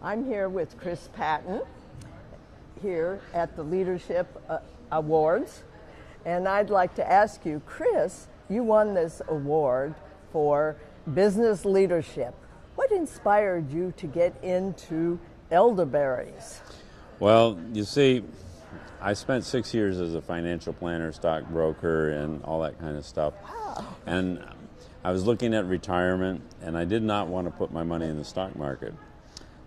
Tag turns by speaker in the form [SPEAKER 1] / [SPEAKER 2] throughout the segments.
[SPEAKER 1] I'm here with Chris Patton here at the Leadership Awards, and I'd like to ask you, Chris, you won this award for business leadership. What inspired you to get into elderberries?
[SPEAKER 2] Well, you see, I spent 6 years as a financial planner, stockbroker, and all that kind of stuff.
[SPEAKER 1] Wow.
[SPEAKER 2] And I was looking at retirement, and I did not want to put my money in the stock market.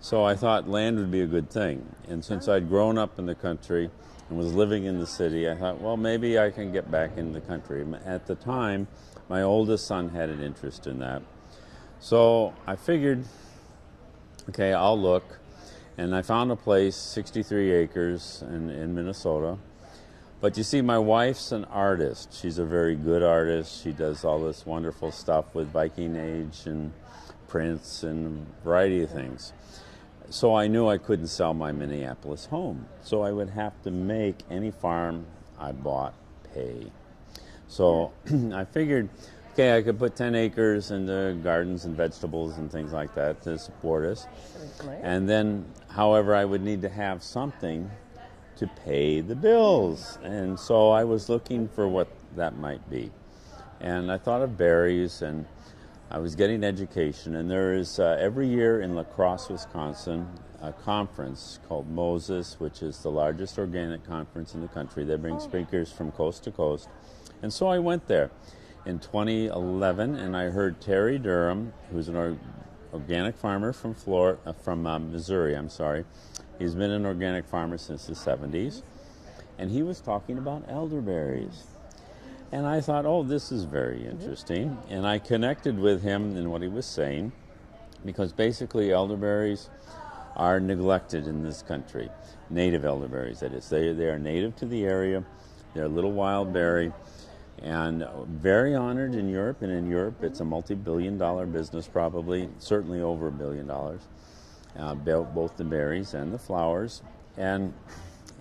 [SPEAKER 2] So I thought land would be a good thing. And since I'd grown up in the country and was living in the city, I thought, well, maybe I can get back in the country. At the time, my oldest son had an interest in that. So I figured, okay, I'll look. And I found a place, 63 acres in Minnesota. But you see, my wife's an artist. She's a very good artist. She does all this wonderful stuff with Viking Age and prints and a variety of things. So I knew I couldn't sell my Minneapolis home. So I would have to make any farm I bought pay. So I figured, okay, I could put 10 acres into gardens and vegetables and things like that to support us. And then, however, I would need to have something to pay the bills. And so I was looking for what that might be. And I thought of berries, and I was getting education. And there is every year in La Crosse, Wisconsin, a conference called Moses, which is the largest organic conference in the country. They bring speakers from coast to coast. And so I went there in 2011, and I heard Terry Durham, who's an organic farmer from Missouri. He's been an organic farmer since the 70s, and he was talking about elderberries. And I thought, oh, this is very interesting. And I connected with him in what he was saying, because basically elderberries are neglected in this country. Native elderberries, that is. They are native to the area. They're a little wild berry. And very honored in Europe, and in Europe it's a multi-billion-dollar business, probably, certainly over $1 billion, both the berries and the flowers. And,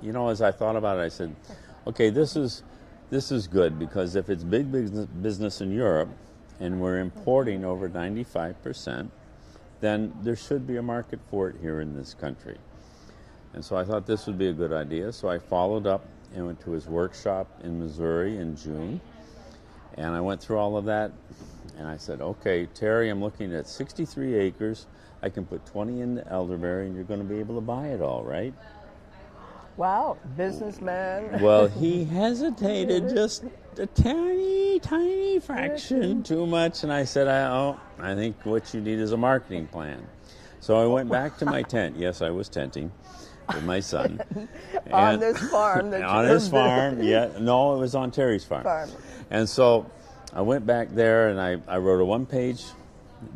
[SPEAKER 2] you know, as I thought about it, I said, okay, this is good, because if it's big business in Europe, and we're importing over 95%, then there should be a market for it here in this country. And so I thought this would be a good idea, so I followed up and went to his workshop in Missouri in June. And I went through all of that, and I said, okay, Terry, I'm looking at 63 acres. I can put 20 into elderberry, and you're going to be able to buy it all, right?
[SPEAKER 1] Wow, businessman.
[SPEAKER 2] Well, he hesitated just a tiny fraction too much, and I said, I think what you need is a marketing plan. So I went back to my tent. Yes, I was tenting with my son.
[SPEAKER 1] On this farm.
[SPEAKER 2] On his farm, yeah. No, it was on Terry's farm. And so I went back there, and I wrote a one-page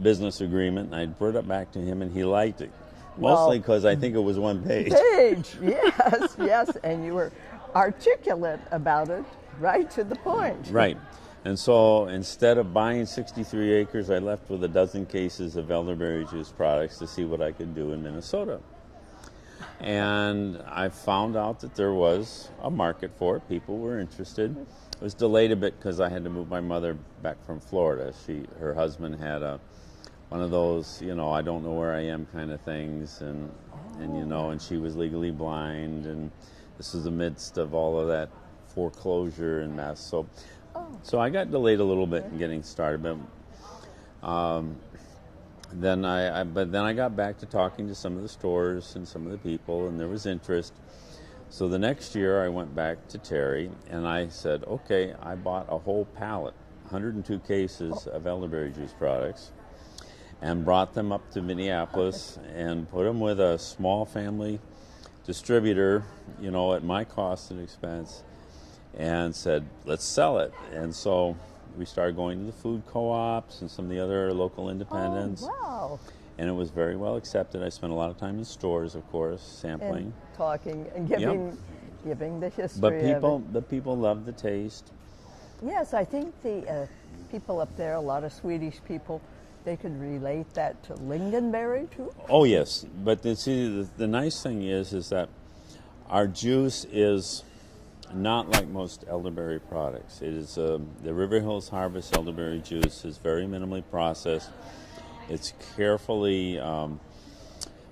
[SPEAKER 2] business agreement, and I brought it back to him, and he liked it. Mostly because I think it was one page.
[SPEAKER 1] Yes, and you were articulate about it, right to the point.
[SPEAKER 2] Right. And so instead of buying 63 acres, I left with a dozen cases of elderberry juice products to see what I could do in Minnesota. And I found out that there was a market for it. People were interested. It was delayed a bit because I had to move my mother back from Florida. Her husband had one of those, I don't know where I am kind of things, and she was legally blind, and this was the midst of all of that foreclosure and mess. So I got delayed a little bit in getting started, but then I got back to talking to some of the stores and some of the people, and there was interest. So the next year I went back to Terry, and I said, okay, I bought a whole pallet, 102 cases of elderberry juice products, and brought them up to Minneapolis and put them with a small family distributor, at my cost and expense, and said, let's sell it. And so we started going to the food co-ops and some of the other local independents.
[SPEAKER 1] Oh, wow.
[SPEAKER 2] And it was very well accepted. I spent a lot of time in stores, of course, sampling.
[SPEAKER 1] And talking and giving the history
[SPEAKER 2] But people loved the taste.
[SPEAKER 1] Yes, I think the people up there, a lot of Swedish people, they could relate that to lingonberry too.
[SPEAKER 2] Oh yes, but see, the nice thing is that our juice is not like most elderberry products. It is the River Hills Harvest elderberry juice is very minimally processed. It's carefully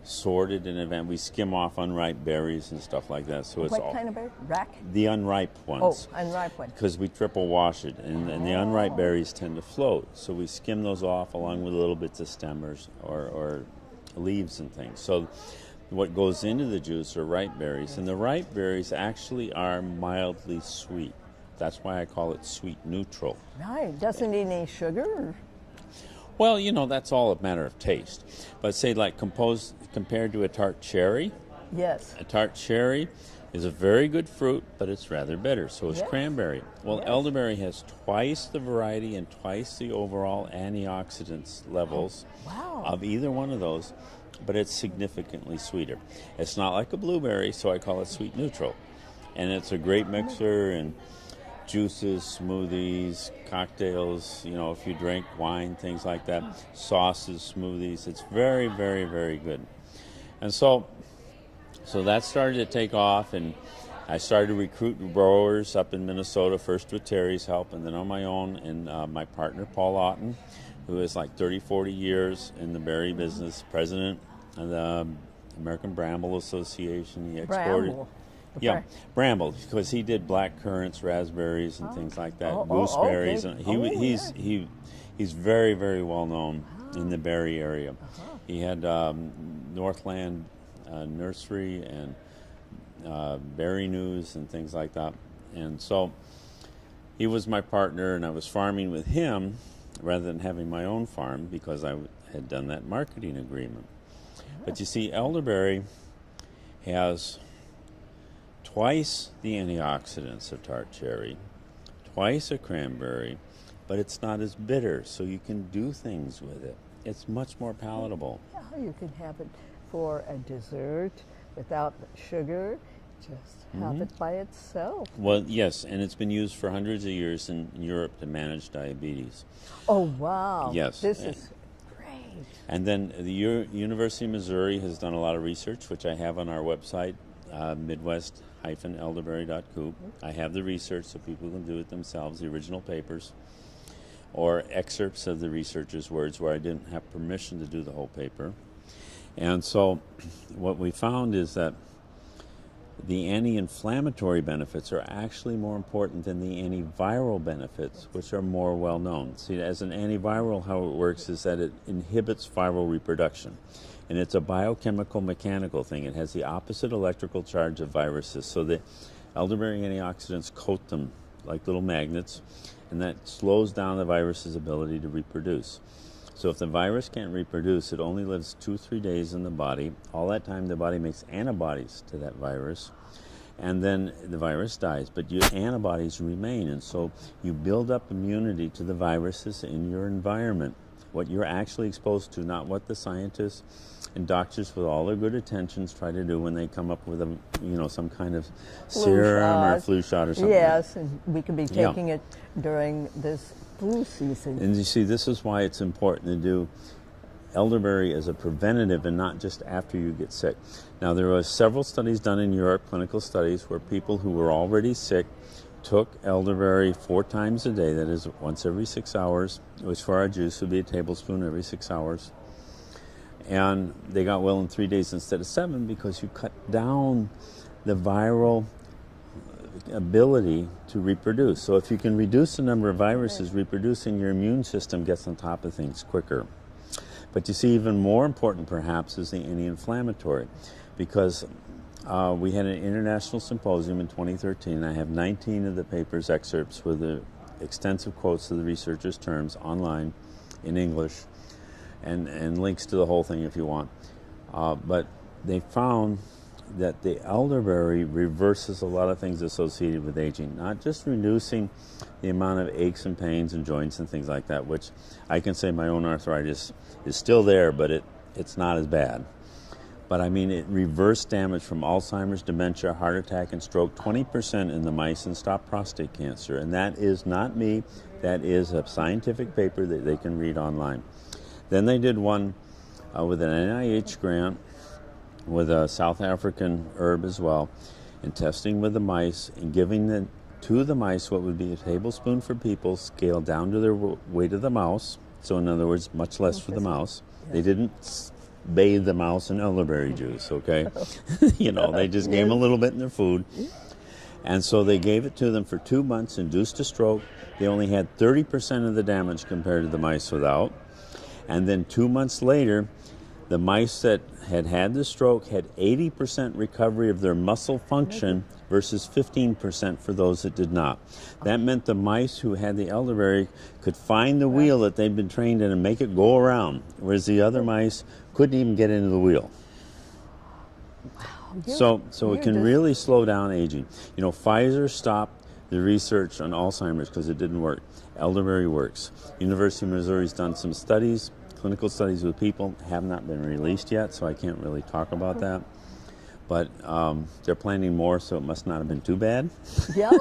[SPEAKER 2] sorted in advance. We skim off unripe berries and stuff like that. So it's
[SPEAKER 1] What
[SPEAKER 2] all
[SPEAKER 1] kind of berry? Rack?
[SPEAKER 2] the unripe ones.
[SPEAKER 1] Oh, unripe one.
[SPEAKER 2] Because we triple wash it, and the unripe berries tend to float. So we skim those off along with little bits of stemmers or leaves and things. So what goes into the juice are ripe berries, and the ripe berries actually are mildly sweet. That's why I call it sweet neutral.
[SPEAKER 1] Right. Doesn't need any sugar?
[SPEAKER 2] Well, you know, that's all a matter of taste. But say like compared to a tart cherry,
[SPEAKER 1] Yes.
[SPEAKER 2] a tart cherry is a very good fruit, but it's rather bitter. So is
[SPEAKER 1] Yes.
[SPEAKER 2] cranberry. Well,
[SPEAKER 1] Yes.
[SPEAKER 2] elderberry has twice the variety and twice the overall antioxidants levels
[SPEAKER 1] Wow.
[SPEAKER 2] of either one of those, but it's significantly sweeter. It's not like a blueberry, so I call it sweet neutral. And it's a great mixer in juices, smoothies, cocktails, you know, if you drink wine, things like that, sauces, smoothies. It's very, very, very good. And so that started to take off, and I started recruiting growers up in Minnesota, first with Terry's help and then on my own. And my partner, Paul Otten, who is like 30, 40 years in the berry business, president of the American Bramble Association. He exported.
[SPEAKER 1] Bramble.
[SPEAKER 2] Yeah, bramble, because he did black currants, raspberries, and things like that, gooseberries.
[SPEAKER 1] Okay.
[SPEAKER 2] And he's very, very well known in the berry area. He had Northland Nursery and Berry News and things like that. And so he was my partner, and I was farming with him rather than having my own farm because I had done that marketing agreement. But you see, elderberry has twice the antioxidants of tart cherry, twice a cranberry, but it's not as bitter, so you can do things with it. It's much more palatable.
[SPEAKER 1] Yeah, you can have it for a dessert without sugar. Just have it by itself.
[SPEAKER 2] Well, yes, and it's been used for hundreds of years in Europe to manage diabetes.
[SPEAKER 1] Oh, wow.
[SPEAKER 2] Yes.
[SPEAKER 1] This is great.
[SPEAKER 2] And then the University of Missouri has done a lot of research, which I have on our website, midwest-elderberry.coop. I have the research so people can do it themselves, the original papers, or excerpts of the researchers' words where I didn't have permission to do the whole paper. And so what we found is that the anti-inflammatory benefits are actually more important than the antiviral benefits, which are more well known. See, as an antiviral, how it works is that it inhibits viral reproduction. And it's a biochemical mechanical thing. It has the opposite electrical charge of viruses. So the elderberry antioxidants coat them like little magnets, and that slows down the virus's ability to reproduce. So if the virus can't reproduce, it only lives 2-3 days in the body. All that time, the body makes antibodies to that virus, and then the virus dies. But your antibodies remain, and so you build up immunity to the viruses in your environment. What you're actually exposed to, not what the scientists and doctors with all their good intentions try to do when they come up with some kind of serum or flu shot or something.
[SPEAKER 1] Yes, and we could be taking it during this flu season.
[SPEAKER 2] And you see, this is why it's important to do elderberry as a preventative and not just after you get sick. Now, there were several studies done in Europe, clinical studies, where people who were already sick took elderberry 4 times a day, that is once every 6 hours, which for our juice would be a tablespoon every 6 hours. And they got well in 3 days instead of 7 because you cut down the viral ability to reproduce. So if you can reduce the number of viruses reproducing, your immune system gets on top of things quicker. But you see, even more important perhaps is the anti-inflammatory, because we had an international symposium in 2013. I have 19 of the paper's excerpts with the extensive quotes of the researchers' terms online in English, and links to the whole thing if you want. But they found that the elderberry reverses a lot of things associated with aging, not just reducing the amount of aches and pains and joints and things like that, which I can say my own arthritis is still there, but it's not as bad. But I mean, it reversed damage from Alzheimer's, dementia, heart attack, and stroke, 20% in the mice, and stopped prostate cancer. And that is not me. That is a scientific paper that they can read online. Then they did one with an NIH grant with a South African herb as well, and testing with the mice and giving to the mice what would be a tablespoon for people, scaled down to their weight of the mouse. So in other words, much less for the mouse. They didn't bathe the mouse in elderberry juice, okay? You know, they just gave them a little bit in their food. And so they gave it to them for 2 months, induced a stroke. They only had 30% of the damage compared to the mice without. And then 2 months later, the mice that had the stroke had 80% recovery of their muscle function versus 15% for those that did not. That meant the mice who had the elderberry could find the wheel that they'd been trained in and make it go around, whereas the other mice couldn't even get into the wheel. So it can really slow down aging. You know, Pfizer stopped the research on Alzheimer's because it didn't work. Elderberry works. University of Missouri's done some studies, clinical studies with people, have not been released yet, so I can't really talk about that. But they're planning more, so it must not have been too bad.
[SPEAKER 1] Yeah.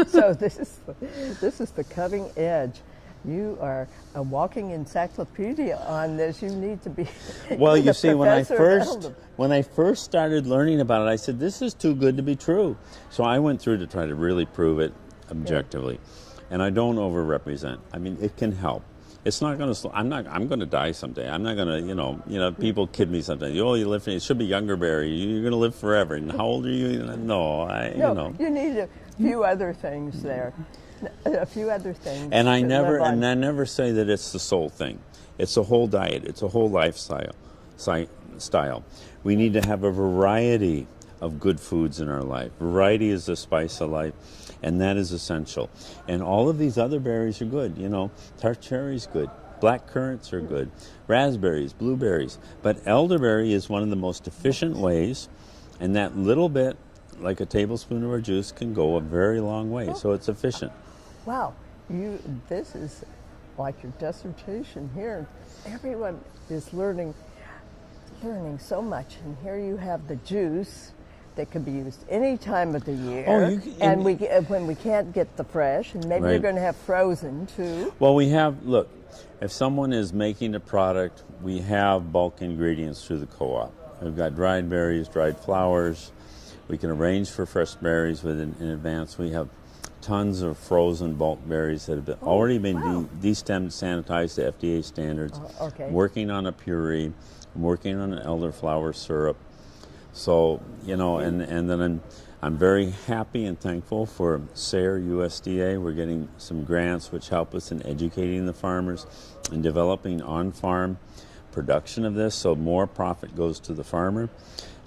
[SPEAKER 1] So this is the cutting edge. You are a walking encyclopedia on this. You need to be.
[SPEAKER 2] Well, you see, when I first started learning about it, I said, "This is too good to be true." So I went through to try to really prove it objectively, and I don't overrepresent. I mean, it can help. It's not going to. I'm going to die someday. I'm not going to. You know. People kid me sometimes. Oh, you live. It should be younger, Barry. You're going to live forever. And how old are you? No, You know.
[SPEAKER 1] You need a few other things there. A few other things.
[SPEAKER 2] And I never say that it's the sole thing. It's a whole diet. It's a whole lifestyle. We need to have a variety of good foods in our life. Variety is the spice of life, and that is essential. And all of these other berries are good. You know, tart cherry's good. Black currants are good. Raspberries, blueberries. But elderberry is one of the most efficient ways, and that little bit, like a tablespoon of our juice, can go a very long way. So it's efficient.
[SPEAKER 1] Wow, this is like your dissertation here. Everyone is learning so much, and here you have the juice that can be used any time of the year. And when we can't get the fresh, and maybe you're going to have frozen too.
[SPEAKER 2] Well, look, if someone is making a product, we have bulk ingredients through the co-op. We've got dried berries, dried flowers. We can arrange for fresh berries in advance. We have tons of frozen bulk berries that have already been destemmed, sanitized to FDA standards. Working on a puree, working on an elderflower syrup. So, you know, and then I'm very happy and thankful for SARE USDA. We're getting some grants which help us in educating the farmers and developing on-farm production of this, so more profit goes to the farmer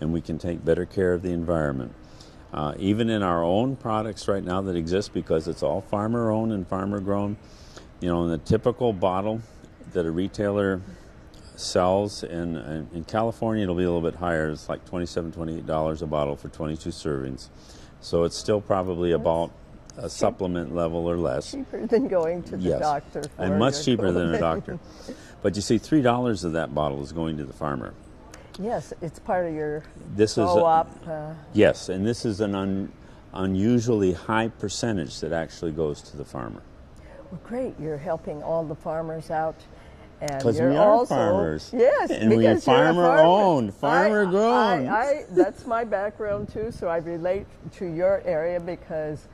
[SPEAKER 2] and we can take better care of the environment. Even in our own products right now that exist, because it's all farmer-owned and farmer-grown, you know, in the typical bottle that a retailer sells in California, it'll be a little bit higher. It's like $27, $28 a bottle for 22 servings. So it's still probably about a supplement level or less.
[SPEAKER 1] Cheaper than going to the doctor.
[SPEAKER 2] And much cheaper than a doctor. But you see, $3 of that bottle is going to the farmer.
[SPEAKER 1] Yes, it's part of your co-op.
[SPEAKER 2] Yes, and this is an unusually high percentage that actually goes to the farmer.
[SPEAKER 1] Well, great. You're helping all the farmers out.
[SPEAKER 2] Because we are farmers.
[SPEAKER 1] Yes,
[SPEAKER 2] and we are farmer-owned, farmer-grown.
[SPEAKER 1] That's my background, too, so I relate to your area because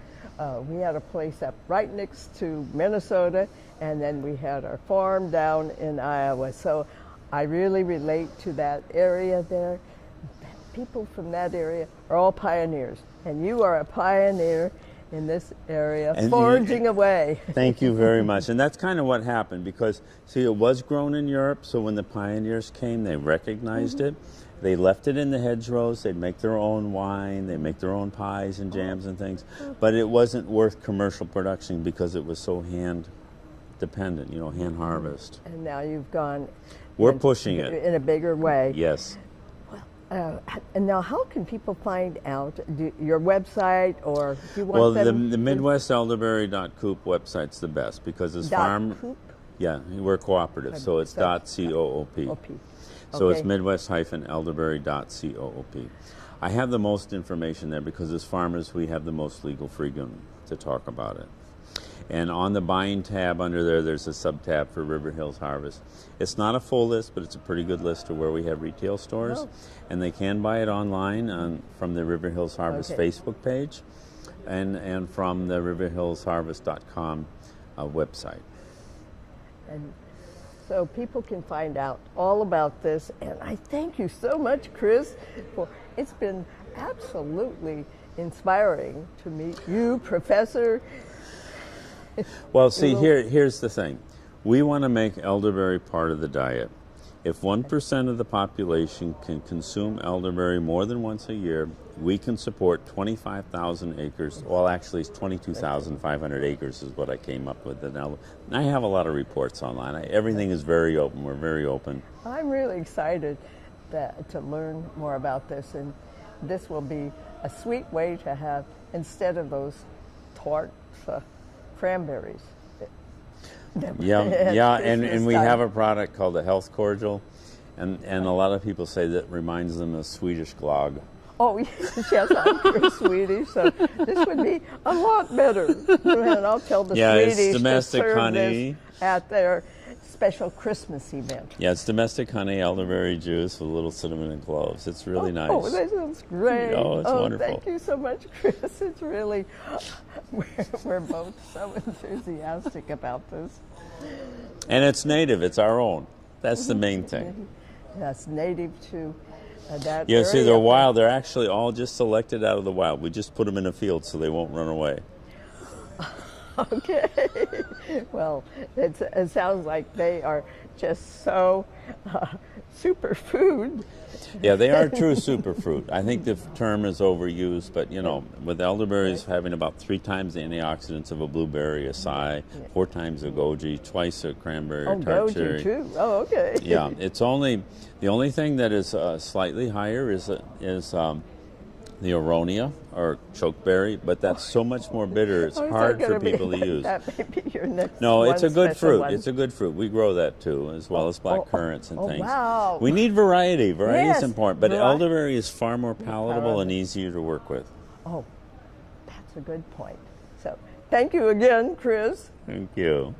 [SPEAKER 1] we had a place up right next to Minnesota, and then we had our farm down in Iowa. So I really relate to that area there. People from that area are all pioneers, and you are a pioneer in this area, forging away.
[SPEAKER 2] Thank you very much. And that's kind of what happened because, see, it was grown in Europe, so when the pioneers came, they recognized it. They left it in the hedgerows. They'd make their own wine. They make their own pies and jams and things. But it wasn't worth commercial production because it was so hand-dependent, you know, hand harvest.
[SPEAKER 1] And now you've gone...
[SPEAKER 2] We're pushing it.
[SPEAKER 1] In a bigger way.
[SPEAKER 2] Yes.
[SPEAKER 1] And now, how can people find out your website, or do you want them?
[SPEAKER 2] The MidwestElderberry.coop website's the best because it's farm.
[SPEAKER 1] Coop?
[SPEAKER 2] Yeah, we're cooperative, so it's .coop. So it's Midwest-Elderberry.coop. I have the most information there because as farmers, we have the most legal freedom to talk about it. And on the buying tab under there, there's a sub-tab for River Hills Harvest. It's not a full list, but it's a pretty good list of where we have retail stores. And they can buy it online from the River Hills Harvest Facebook page and from the riverhillsharvest.com website.
[SPEAKER 1] And so people can find out all about this. And I thank you so much, Chris, for it's been absolutely inspiring to meet you, Professor.
[SPEAKER 2] Well, see, here's the thing. We want to make elderberry part of the diet. If 1% of the population can consume elderberry more than once a year, we can support 25,000 acres. Well, actually, it's 22,500 acres is what I came up with. And I have a lot of reports online. Everything is very open. We're very open.
[SPEAKER 1] I'm really excited to learn more about this, and this will be a sweet way to have, instead of those tart cranberries.
[SPEAKER 2] Yeah, and we have a product called the Health Cordial, and a lot of people say that reminds them of Swedish glögg.
[SPEAKER 1] Oh, yes, I'm pure Swedish, so this would be a lot better. And I'll tell the Swedish
[SPEAKER 2] it's domestic
[SPEAKER 1] to serve
[SPEAKER 2] honey
[SPEAKER 1] this at their special Christmas event.
[SPEAKER 2] Yeah, it's domestic honey, elderberry juice with a little cinnamon and cloves. It's really nice.
[SPEAKER 1] Oh, that sounds great.
[SPEAKER 2] Oh, it's wonderful.
[SPEAKER 1] Thank you so much, Chris. It's really, we're both so enthusiastic about this.
[SPEAKER 2] And it's native. It's our own. That's the main thing.
[SPEAKER 1] Yes, native to that
[SPEAKER 2] Yeah,
[SPEAKER 1] area.
[SPEAKER 2] see, they're wild. They're actually all just selected out of the wild. We just put them in a field so they won't run away.
[SPEAKER 1] Okay. Well, it sounds like they are just so superfood.
[SPEAKER 2] Yeah, they are true superfruit. I think the term is overused, but with elderberries having about 3 times the antioxidants of a blueberry, a acai, 4 times a goji, twice a cranberry or tart cherry.
[SPEAKER 1] Goji too. Oh, okay.
[SPEAKER 2] Yeah, it's the only thing that is slightly higher is the aronia or chokeberry, but that's so much more bitter. It's hard for people to use.
[SPEAKER 1] That may be your next
[SPEAKER 2] No, it's a good fruit.
[SPEAKER 1] one.
[SPEAKER 2] It's a good fruit. We grow that too, as well as black currants and things.
[SPEAKER 1] Wow.
[SPEAKER 2] We need variety. Variety
[SPEAKER 1] Yes,
[SPEAKER 2] is important, but
[SPEAKER 1] variety.
[SPEAKER 2] elderberry is far more palatable and easier to work with.
[SPEAKER 1] Oh, that's a good point. So, thank you again, Chris.
[SPEAKER 2] Thank you.